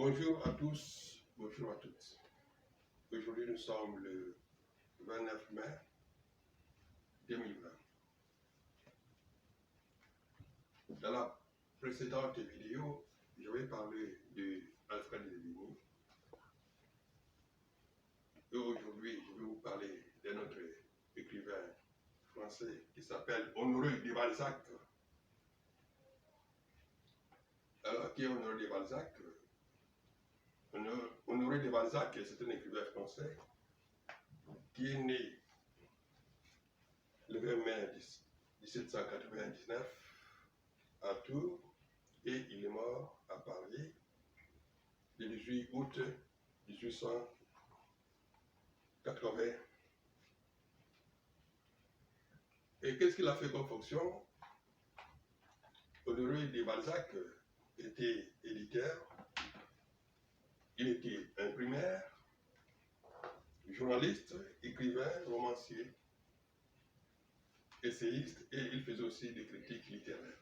Bonjour à tous, bonjour à toutes. Aujourd'hui, nous sommes le 29 mai 2020. Dans la précédente vidéo, je vais parler de Alfred Lévigny. Et aujourd'hui, je vais vous parler d'un autre écrivain français qui s'appelle Honoré de Balzac. Alors, qui est Honoré de Balzac? Honoré de Balzac, c'est un écrivain français qui est né le 20 mai 1799 à Tours et il est mort à Paris le 18 août 1880. Et qu'est-ce qu'il a fait comme fonction? Honoré de Balzac était éditeur, il était imprimaire, journaliste, écrivain, romancier, essayiste et il faisait aussi des critiques littéraires.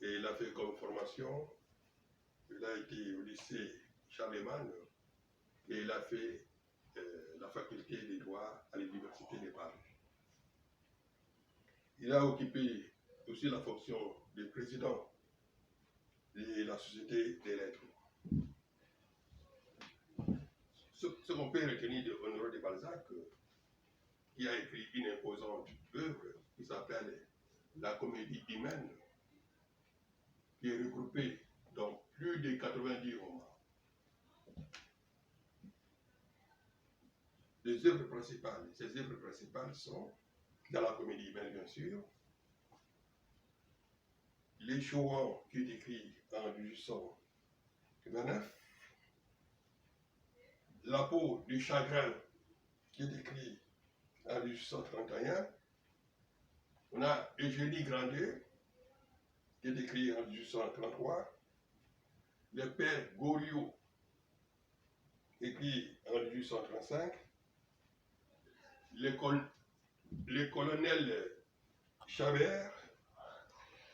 Et il a fait comme formation, il a été au lycée Charlemagne et il a fait la faculté des droits à l'université de Paris. Il a occupé aussi la fonction de président de la Société des lettres. Ce qu'on peut retenir de Honoré de Balzac, qui a écrit une imposante œuvre qui s'appelle La Comédie humaine, qui est regroupée dans plus de 90 romans. Ces œuvres principales sont, dans la Comédie humaine bien sûr, L'Échouan qui est écrit en 1829, La peau du chagrin qui est écrit en 1831, on a Eugénie Grandet qui est écrit en 1833, Le Père Goriot écrit en 1835, Le Colonel Chabert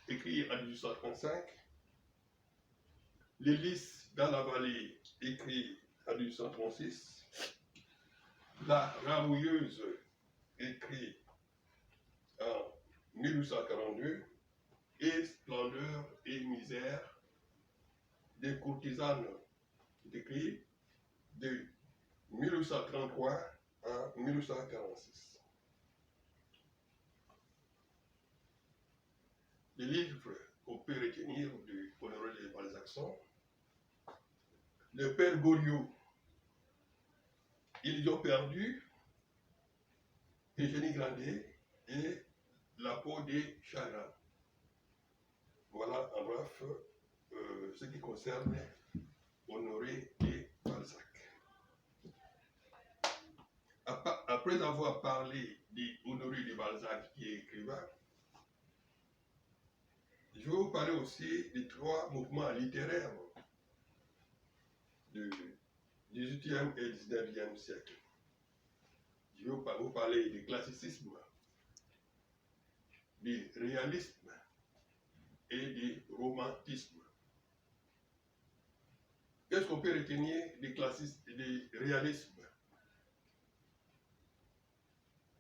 écrit en 1835, L'Hélice dans la vallée écrit en 1836, La Ramouilleuse écrit en 1842 et Splendeur et misère des courtisanes écrit de 1833 à 1846. Les livres qu'on peut retenir de Honoré de Balzac sont Le Père Goriot, Ils ont perdu, Eugénie Grandet et La peau des chagrins. Voilà en bref ce qui concerne Honoré de Balzac. Après avoir parlé d'Honoré de Balzac qui est écrivain, je vais vous parler aussi des trois mouvements littéraires du 18e et 19e siècle. Je vais vous parler du classicisme, du réalisme et du romantisme. Qu'est-ce qu'on peut retenir du classicisme et du réalisme?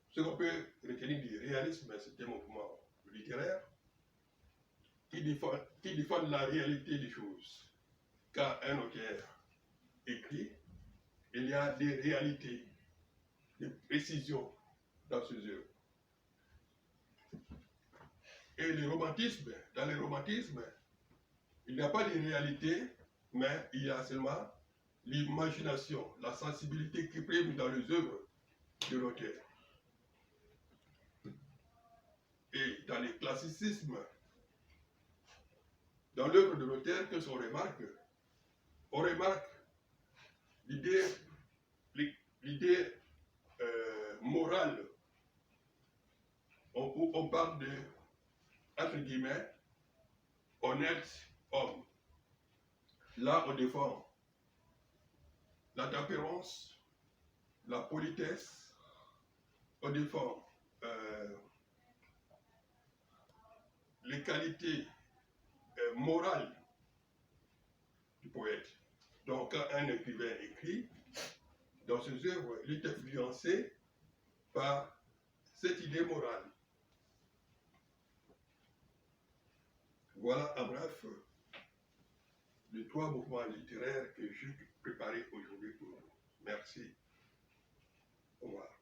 Ce qu'on peut retenir du réalisme, c'est un mouvement littéraire qui défend la réalité des choses. Quand un auteur écrit, il y a des réalités, des précisions dans ses œuvres. Et le romantisme, dans le romantisme, il n'y a pas de réalité, mais il y a seulement l'imagination, la sensibilité qui prime dans les œuvres de l'auteur. Et dans le classicisme, dans l'œuvre de l'auteur, qu'est-ce qu'on remarque? On remarque l'idée morale. On parle de, entre guillemets, honnête homme. Là, on défend la tempérance, la politesse, on défend les qualités morales du poète. Donc, quand un écrivain écrit, dans ses œuvres, il est influencé par cette idée morale. Voilà en bref les 3 mouvements littéraires que j'ai préparés aujourd'hui pour vous. Merci. Au revoir.